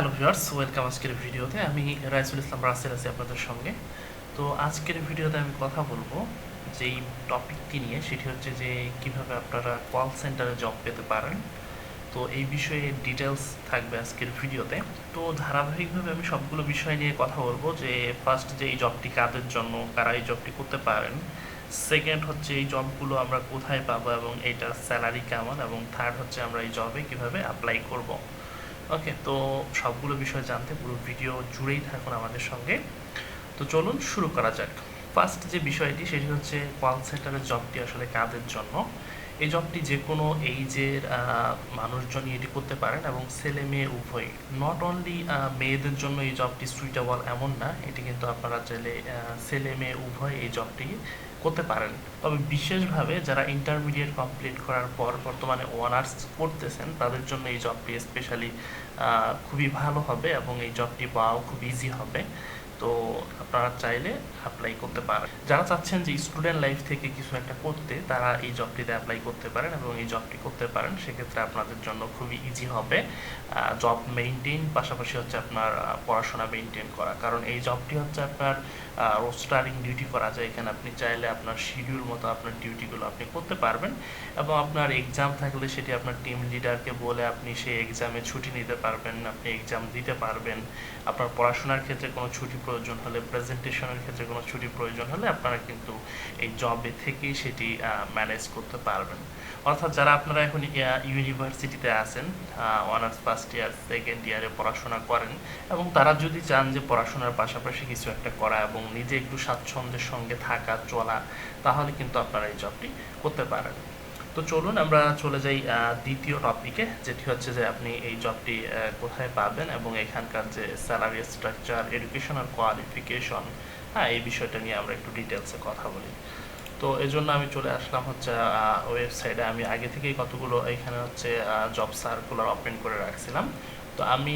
Hello viewers, welcome আজকের ভিডিওতে। আমি রাইসুল ইসলাম রাসেল আছি আপনাদের সঙ্গে। তো আজকের ভিডিওতে আমি কথা বলবো যেই টপিকটি নিয়ে, সেটি হচ্ছে যে কিভাবে আপনারা কল সেন্টারে জব পেতে পারেন। তো এই বিষয়ে ডিটেলস থাকবে আজকের ভিডিওতে। তো ধারাবাহিকভাবে আমি সবগুলো বিষয় নিয়ে কথা বলবো, যে ফার্স্ট যে এই জবটি কাদের জন্য, কারা এই জবটি করতে পারেন। সেকেন্ড হচ্ছে এই জবগুলো আমরা কোথায় পাবো এবং এইটার স্যালারি কেমন, এবং থার্ড হচ্ছে আমরা এই জবে কিভাবে অ্যাপ্লাই করব। ওকে, তো সবগুলো বিষয় জানতে পুরো ভিডিও জুড়েই থাকুন আমাদের সঙ্গে। তো চলুন শুরু করা যাক। ফার্স্ট যে বিষয়টি, সেটি হচ্ছে কল সেন্টারের জবটি আসলে কাদের জন্য। এই জবটি যে কোনো এইজের মানুষজনই এটি করতে পারেন, এবং ছেলে মেয়ে উভয়ই। নট অনলি মেয়েদের জন্য এই জবটি সুইটেবল এমন না, এটি কিন্তু আপনারা চাইলে ছেলে মেয়ে উভয় এই জবটি করতে পারেন। তবে বিশেষভাবে যারা ইন্টারমিডিয়েট কমপ্লিট করার পর বর্তমানে অনার্স করতেছেন, তাদের জন্য এই জবটি স্পেশালি খুবই ভালো হবে, এবং এই জবটি পাওয়াও খুব ইজি হবে। তো আপনারা চাইলে অ্যাপ্লাই করতে পারেন। যারা চাচ্ছেন যে স্টুডেন্ট লাইফ থেকে কিছু একটা করতে, তারা এই জবটিতে অ্যাপ্লাই করতে পারেন এবং এই জবটি করতে পারেন। সেক্ষেত্রে আপনাদের জন্য খুবই ইজি হবে জব মেইনটেইন, পাশাপাশি হচ্ছে আপনার পড়াশোনা মেইনটেইন করা। কারণ এই জবটি হচ্ছে আপনার রোস্টারিং ডিউটি করা যায়। এখানে আপনি চাইলে আপনার শিডিউল মতো আপনার ডিউটিগুলো আপনি করতে পারবেন, এবং আপনার এক্সাম থাকলে সেটি আপনার টিম লিডারকে বলে আপনি সেই এক্সামে ছুটি নিতে পারবেন, আপনি এক্সাম দিতে পারবেন। আপনার পড়াশোনার ক্ষেত্রে কোনো ছুটি প্রয়োজন হলে, প্রেজেন্টেশনের ক্ষেত্রে কোনো ছুটি প্রয়োজন হলে, আপনারা কিন্তু এই জবে থেকেই সেটি ম্যানেজ করতে পারবেন। অর্থাৎ যারা আপনারা এখন ইউনিভার্সিটিতে আছেন, অনার্স ফার্স্ট ইয়ার সেকেন্ড ইয়ারে পড়াশোনা করেন, এবং তারা যদি চান যে পড়াশোনার পাশাপাশি কিছু একটা করা এবং নিজে একটু স্বাচ্ছন্দ্যের সঙ্গে থাকা চলা, তাহলে কিন্তু আপনারা এই জবটি করতে পারেন। তো চলুন আমরা চলে যাই দ্বিতীয় টপিকে, যেটি হচ্ছে যে আপনি এই জবটি কোথায় পাবেন এবং এখানকার যে স্যালারি স্ট্রাকচার, এডুকেশনাল কোয়ালিফিকেশন, এই বিষয়টা নিয়ে আমরা একটু ডিটেলসে কথা বলি। তো এই জন্য আমি চলে আসলাম হচ্ছে ওয়েবসাইটে। আমি আগে থেকেই কতগুলো এখানে হচ্ছে জব সার্কুলার ওপেন করে রাখছিলাম। তো আমি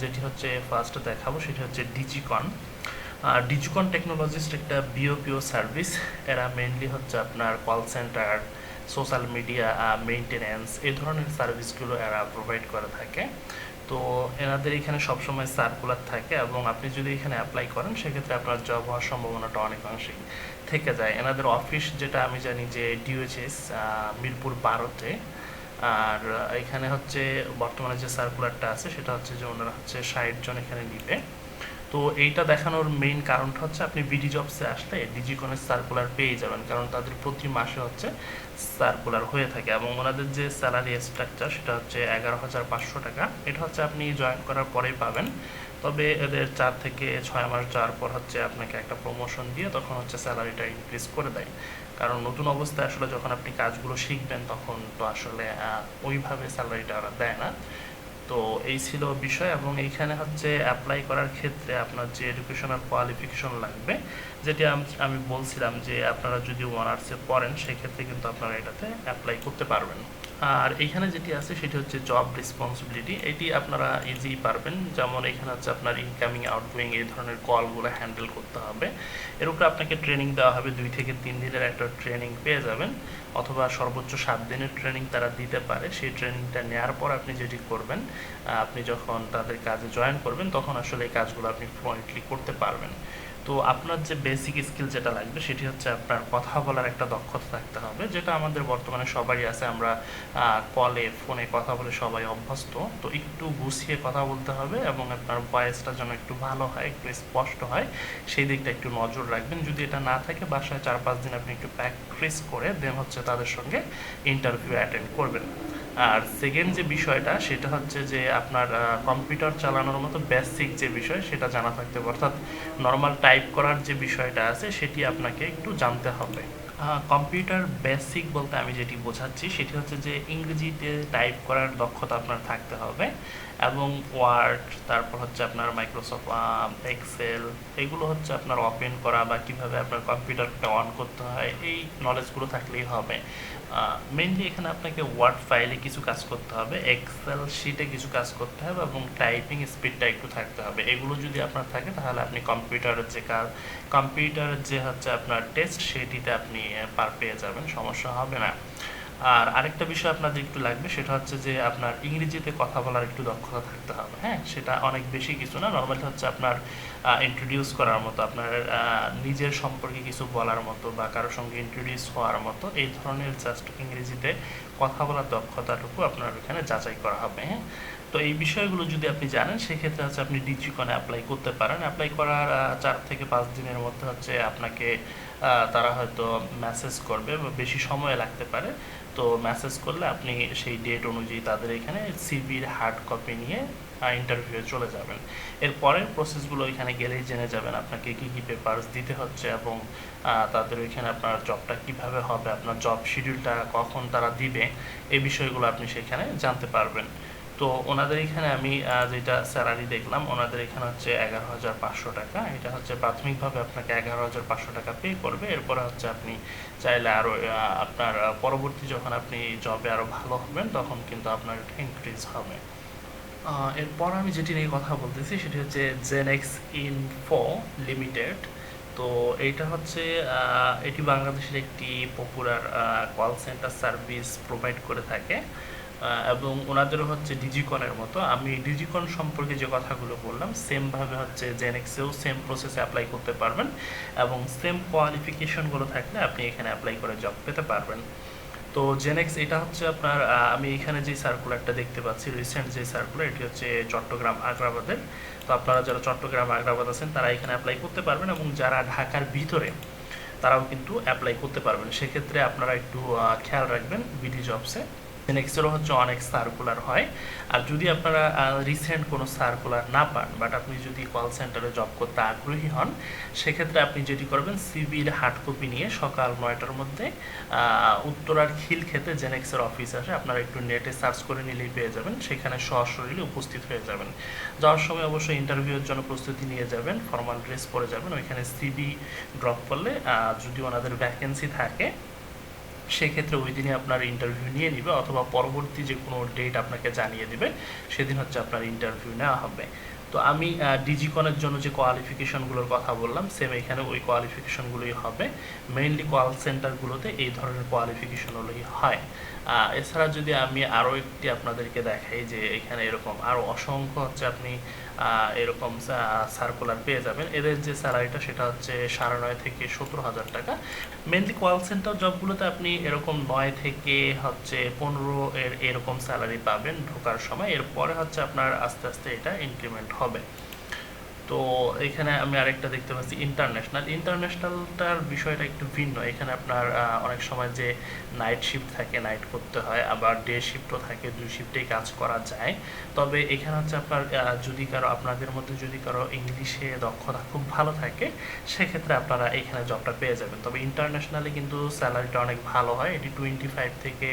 যেটি হচ্ছে ফার্স্ট দেখাবো, সেটি হচ্ছে ডিজিকন। ডিজিকন টেকনোলজিস্ট একটা বিওপিও সার্ভিস। এরা মেইনলি হচ্ছে আপনার call centre, social media maintenance, এই ধরনের সার্ভিসগুলো এরা প্রোভাইড করে থাকে। তো এনাদের এখানে সবসময় সার্কুলার থাকে, এবং আপনি যদি এখানে অ্যাপ্লাই করেন, সেক্ষেত্রে আপনার জব হওয়ার সম্ভাবনাটা অনেকাংশেই থেকে যায়। এনাদের অফিস যেটা আমি জানি যে ডিওএইচএস মিরপুর 12-তে। আর এখানে হচ্ছে বর্তমানে যে সার্কুলারটা আছে, সেটা হচ্ছে যে ওনারা হচ্ছে 60 জন এখানে নিবে। তো এইটা দেখানোর মেইন কারণটা হচ্ছে, আপনি বিডি জবসে আসলে ডিজিকনের সার্কুলার পেয়ে যাবেন, কারণ তাদের প্রতি মাসে হচ্ছে সার্কুলার হয়ে থাকে, এবং ওনাদের যে স্যালারি স্ট্রাকচার সেটা হচ্ছে 11,500 টাকা। এটা হচ্ছে আপনি জয়েন করার পরেই পাবেন। তবে এদের 4 থেকে 6 মাস যাওয়ার পর হচ্ছে আপনাকে একটা প্রমোশন দিয়ে তখন হচ্ছে স্যালারিটা ইনক্রিজ করে দেয়। কারণ নতুন অবস্থায় আসলে যখন আপনি কাজগুলো শিখবেন, তখন তো আসলে ওইভাবে স্যালারিটা ওরা দেয় না। তো এই ছিল বিষয়, এবং এইখানে হচ্ছে অ্যাপ্লাই করার ক্ষেত্রে আপনার যে এডুকেশনাল কোয়ালিফিকেশন লাগবে, যেটি আমি বলছিলাম যে আপনারা যদি অনার্সে পড়েন, সেক্ষেত্রে কিন্তু আপনারা এটাতে অ্যাপ্লাই করতে পারবেন। আর এইখানে যেটি আছে সেটি হচ্ছে জব রেসপন্সিবিলিটি। এটি আপনারা ইজি পারবেন। যেমন এখানে হচ্ছে আপনার ইনকামিং আউটগোয়িং এই ধরনের কলগুলো হ্যান্ডেল করতে হবে। এর উপরে আপনাকে ট্রেনিং দেওয়া হবে, 2 থেকে 3 দিনের একটা ট্রেনিং পেয়ে যাবেন, অথবা সর্বোচ্চ 7 দিনের ট্রেনিং তারা দিতে পারে। সেই ট্রেনিংটা নেওয়ার পর আপনি যেটি করবেন, আপনি যখন তাদের কাজে জয়েন করবেন, তখন আসলে এই কাজগুলো আপনি ফ্লুয়েন্টলি করতে পারবেন। তো আপনার যে বেসিক স্কিল যেটা লাগবে, সেটি হচ্ছে আপনার কথা বলার একটা দক্ষতা থাকতে হবে, যেটা আমাদের বর্তমানে সবারই আছে। আমরা কলে, ফোনে কথা বলে সবাই অভ্যস্ত। তো একটু গুছিয়ে কথা বলতে হবে, এবং আপনার ভয়েসটা যেন একটু ভালো হয়, একটু স্পষ্ট হয়, সেই দিকটা একটু নজর রাখবেন। যদি এটা না থাকে, বাসায় 4-5 দিন আপনি একটু প্র্যাকটিস করে দেন হচ্ছে তাদের সঙ্গে ইন্টারভিউ অ্যাটেন্ড করবেন। আর সেকেন্ড যে বিষয়টা, সেটা হচ্ছে যে আপনার কম্পিউটার চালানোর মতো বেসিক যে বিষয়, সেটা জানা থাকতে হবে। অর্থাৎ নর্মাল টাইপ করার যে বিষয়টা আছে, সেটি আপনাকে একটু জানতে হবে। কম্পিউটার বেসিক বলতে আমি যেটি বোঝাচ্ছি, সেটি হচ্ছে যে ইংরেজিতে টাইপ করার দক্ষতা আপনার থাকতে হবে, এবং ওয়ার্ড, তারপর হচ্ছে আপনার মাইক্রোসফট এক্সেল, এগুলো হচ্ছে আপনার ওপেন করা, বা কীভাবে আপনার কম্পিউটারটা অন করতে হয়, এই নলেজগুলো থাকলেই হবে। মেইনলি এখানে আপনাকে ওয়ার্ড ফাইলে কিছু কাজ করতে হবে, এক্সেল শিটে কিছু কাজ করতে হবে, এবং টাইপিং স্পিডটা একটু থাকতে হবে। এগুলো যদি আপনার থাকে, তাহলে আপনি কম্পিউটারের যে হচ্ছে আপনার টেস্ট, সেটিতে আপনি পার পেয়ে যাবেন, সমস্যা হবে না। আর আরেকটা বিষয় আপনাদের একটু লাগবে, সেটা হচ্ছে যে আপনার ইংরেজিতে কথা বলার একটু দক্ষতা থাকতে হবে। হ্যাঁ, সেটা অনেক বেশি কিছু না, নর্মালি হচ্ছে আপনার ইন্ট্রোডিউস করার মতো, আপনার নিজের সম্পর্কে কিছু বলার মতো বা কারোর সঙ্গে ইন্ট্রোডিউস হওয়ার মতো এই ধরনের জাস্ট ইংরেজিতে কথা বলার দক্ষতাটুকু আপনার এখানে যাচাই করা হবে। হ্যাঁ, তো এই বিষয়গুলো যদি আপনি জানেন সেক্ষেত্রে হচ্ছে আপনি ডিজিকনে অ্যাপ্লাই করতে পারেন। অ্যাপ্লাই করার 4 থেকে 5 দিনের মধ্যে হচ্ছে আপনাকে তারা হয়তো মেসেজ করবে বা বেশি সময় লাগতে পারে। তো মেসেজ করলে আপনি সেই ডেট অনুযায়ী তাদের এখানে সিভির হার্ড কপি নিয়ে ইন্টারভিউয়ে চলে যাবেন। এর পরের প্রসেসগুলো এখানে গেলেই জেনে যাবেন আপনাকে কী কী পেপারস দিতে হচ্ছে এবং তাদের ওইখানে আপনার জবটা কিভাবে হবে, আপনার জব শিডিউলটা কখন তারা দিবে, এই বিষয়গুলো আপনি সেখানে জানতে পারবেন। তো ওনাদের এখানে আমি যেটা স্যালারি দেখলাম, ওনাদের এখানে হচ্ছে 11,500 টাকা। এটা হচ্ছে প্রাথমিকভাবে আপনাকে 11,500 টাকা পে করবে। এরপরে হচ্ছে আপনি চাইলে আরও আপনার পরবর্তী যখন আপনি জবে আরও ভালো হবেন তখন কিন্তু আপনার এটা ইনক্রিজ হবে। এরপর আমি যেটি নিয়ে কথা বলতেছি সেটি হচ্ছে জেনেক্স ইনফো লিমিটেড। তো এইটা হচ্ছে এটি বাংলাদেশের একটি popular call centre service provide করে থাকে এবং ওনাদেরও হচ্ছে ডিজিকনের মতো। আমি ডিজিকন সম্পর্কে যে কথাগুলো বললাম সেমভাবে হচ্ছে জেনেক্সেও সেম প্রসেসে অ্যাপ্লাই করতে পারবেন এবং সেম কোয়ালিফিকেশনগুলো থাকলে আপনি এখানে অ্যাপ্লাই করে জব পেতে পারবেন। তো জেনেক্স এটা হচ্ছে আপনার আমি এখানে যে সার্কুলারটা দেখতে পাচ্ছি, রিসেন্ট যে সার্কুলার, এটি হচ্ছে চট্টগ্রাম আগ্রাবাদের। তো আপনারা যারা চট্টগ্রাম আগ্রাবাদ আছেন তারা এখানে অ্যাপ্লাই করতে পারবেন এবং যারা ঢাকার ভিতরে তারাও কিন্তু অ্যাপ্লাই করতে পারবেন। সেক্ষেত্রে আপনারা একটু খেয়াল রাখবেন বিডি জবসে জেনেক্সেরও হচ্ছে অনেক সার্কুলার হয়। আর যদি আপনারা রিসেন্ট কোনো সার্কুলার না পান বাট আপনি যদি কল সেন্টারে জব করতে আগ্রহী হন সেক্ষেত্রে আপনি যেটি করবেন সিভির হার্ড কপি নিয়ে সকাল 9টার মধ্যে উত্তরার খিলক্ষেতে জেনেক্সের অফিস আসে, আপনারা একটু নেটে সার্চ করে নিলেই পেয়ে যাবেন, সেখানে সশরীরে উপস্থিত হয়ে যাবেন। যাওয়ার সময় অবশ্যই ইন্টারভিউয়ের জন্য প্রস্তুতি নিয়ে যাবেন, ফর্মাল ড্রেস পরে যাবেন। ওইখানে সিভি ড্রপ করলে যদি ওনাদের ভ্যাকেন্সি থাকে সেক্ষেত্রে ওই দিনই আপনার ইন্টারভিউ নিয়ে নিবে অথবা পরবর্তী যে কোনো ডেট আপনাকে জানিয়ে দিবে, সেদিন হচ্ছে আপনার ইন্টারভিউ নেওয়া হবে। তো আমি ডিজিকনের জন্য যে কোয়ালিফিকেশনগুলোর কথা বললাম সেম এখানে ওই কোয়ালিফিকেশনগুলোই হবে। মেইনলি কল সেন্টারগুলোতে এই ধরনের কোয়ালিফিকেশনগুলোই হয়। এছাড়া যদি আমি আরও একটি আপনাদেরকে দেখাই যে এখানে এরকম আরও অসংখ্য হচ্ছে আপনি এরকম সার্কুলার পেয়ে যাবেন। এদের যে স্যালারিটা সেটা হচ্ছে 9.5 থেকে 17,000 টাকা। মেনলি কল সেন্টার জবগুলোতে আপনি এরকম 9 থেকে হচ্ছে 15 এরকম স্যালারি পাবেন ঢোকার সময়। এরপরে হচ্ছে আপনার আস্তে আস্তে এটা ইনক্রিমেন্ট হবে। তো এখানে আমি আরেকটা দেখতে পাচ্ছি ইন্টারন্যাশনালটার বিষয়টা একটু ভিন্ন। এখানে আপনার অনেক সময় যে নাইট শিফট থাকে, নাইট করতে হয়, আবার ডে শিফটও থাকে, 2 শিফটেই কাজ করা যায়। তবে এখানে হচ্ছে আপনার যদি কারো আপনাদের মধ্যে যদি কারো ইংলিশে দক্ষতা খুব ভালো থাকে সেক্ষেত্রে আপনারা এখানে জবটা পেয়ে যাবেন। তবে ইন্টারন্যাশনালি কিন্তু স্যালারিটা অনেক ভালো হয়, এটি 25 থেকে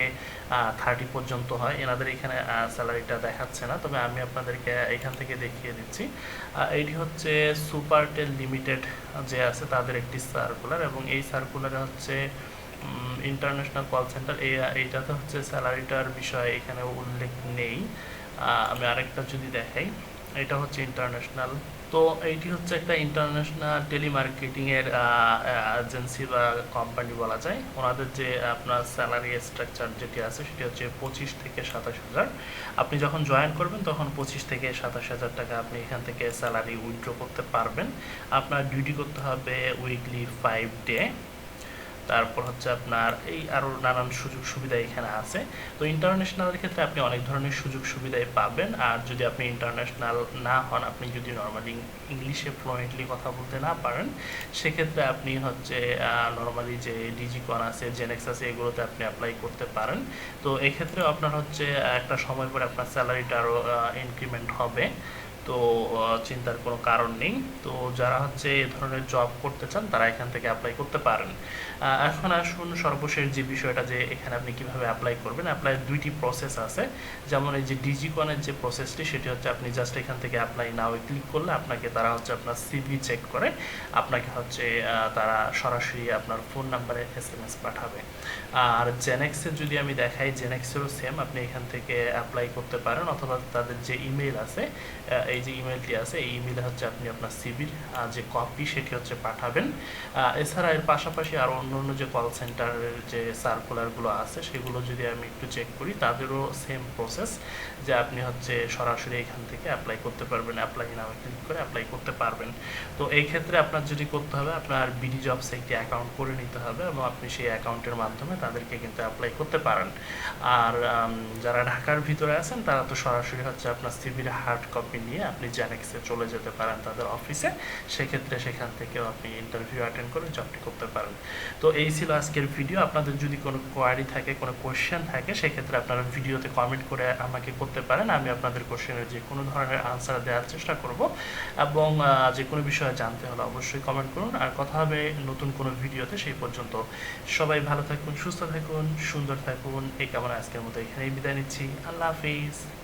30 পর্যন্ত হয়। এনাদের এখানে স্যালারিটা দেখাচ্ছে না, তবে আমি আপনাদেরকে এখান থেকে দেখিয়ে দিচ্ছি। এটি হচ্ছে সুপারটেল লিমিটেড যে আছে তাদের একটি সার্কুলার এবং এই সার্কুলারে হচ্ছে ইন্টারন্যাশনাল কল সেন্টার এইটাতে হচ্ছে স্যালারিটার বিষয়ে এখানে উল্লেখ নেই। আমি আরেকটা যদি দেখাই, এটা হচ্ছে ইন্টারন্যাশনাল। তো এইটি হচ্ছে একটা ইন্টারন্যাশনাল টেলিমার্কেটিংয়ের এজেন্সি বা কোম্পানি বলা যায়। ওনাদের যে আপনার স্যালারি স্ট্রাকচার যেটি আছে সেটি হচ্ছে 25 থেকে 27,000। আপনি যখন জয়েন করবেন তখন 25 থেকে 27,000 টাকা আপনি এখান থেকে স্যালারি উইথড্র করতে পারবেন। আপনার ডিউটি করতে হবে উইকলি 5 ডে। তারপর হচ্ছে আপনার এই আরও নানান সুযোগ সুবিধা এখানে আছে। তো ইন্টারন্যাশনালের ক্ষেত্রে আপনি অনেক ধরনের সুযোগ সুবিধাই পাবেন। আর যদি আপনি ইন্টারন্যাশনাল না হন, আপনি যদি নর্মালি ইংলিশে ফ্লুয়েন্টলি কথা বলতে না পারেন, সেক্ষেত্রে আপনি হচ্ছে নর্মালি যে ডিজিকন আছে, জেনেক্স আছে, এগুলোতে আপনি অ্যাপ্লাই করতে পারেন। তো এক্ষেত্রেও আপনার হচ্ছে একটা সময় পরে আপনার স্যালারিটা আরও ইনক্রিমেন্ট হবে। তো চিন্তার কোনো কারণ নেই। তো যারা হচ্ছে এই ধরনের জব করতে চান তারা এখান থেকে অ্যাপ্লাই করতে পারেন। এখন আসুন সর্বশেষ যে বিষয়টা, যে এখানে আপনি কিভাবে অ্যাপ্লাই করবেন। অ্যাপ্লাই 2টি প্রসেস আছে। যেমন এই যে ডিজিকনের যে প্রসেসটি সেটি হচ্ছে আপনি জাস্ট এখান থেকে অ্যাপ্লাই নাও ক্লিক করলে আপনাকে তারা হচ্ছে আপনার সিভি চেক করে আপনাকে হচ্ছে তারা সরাসরি আপনার ফোন নাম্বারে SMS পাঠাবে। আর জেনেক্সে যদি আমি দেখাই, জেনেক্সেরও সেম, আপনি এখান থেকে অ্যাপ্লাই করতে পারেন অথবা তাদের যে ইমেল আছে এই যে ইমেলটি আছে এই ইমেলে হচ্ছে আপনি আপনার সিভির যে কপি সেটি হচ্ছে পাঠাবেন। এছাড়া এর পাশাপাশি আরও অন্য যে কল সেন্টারের যে সার্কুলারগুলো আছে সেগুলো যদি আমি একটু চেক করি তাদেরও সেম প্রসেস, যে আপনি হচ্ছে সরাসরি এখান থেকে অ্যাপ্লাই করতে পারবেন, অ্যাপ্লাই নামে ক্লিক করে অ্যাপ্লাই করতে পারবেন। তো এই ক্ষেত্রে আপনার যেটি করতে হবে, আপনার বিডি জবসে একটি অ্যাকাউন্ট করে নিতে হবে এবং আপনি সেই অ্যাকাউন্টের মাধ্যমে তাদেরকে কিন্তু অ্যাপ্লাই করতে পারেন। আর যারা ঢাকার ভিতরে আছেন তারা তো সরাসরি হচ্ছে আপনার সিভির হার্ড কপি নিয়ে আপনি জেনেক্সে চলে যেতে পারেন তাদের অফিসে, সেক্ষেত্রে সেখান থেকেও আপনি ইন্টারভিউ অ্যাটেন্ড করে জবটি করতে পারেন। তো এই ছিল আজকের ভিডিও। আপনাদের যদি কোনো কোয়ারি থাকে, কোনো কোয়েশ্চেন থাকে, সেক্ষেত্রে আপনারা ভিডিওতে কমেন্ট করে আমাকে করতে পারেন। আমি আপনাদের কোয়েশ্চেনের যে কোনো ধরনের আনসার দেওয়ার চেষ্টা করব এবং যে কোনো বিষয়ে জানতে হলে অবশ্যই কমেন্ট করুন। আর কথা হবে নতুন কোনো ভিডিওতে। সেই পর্যন্ত সবাই ভালো থাকুন, সুস্থ থাকুন, সুন্দর থাকুন। এই কামনা আজকের মতো এখানেই বিদায় নিচ্ছি। আল্লাহ হাফিজ।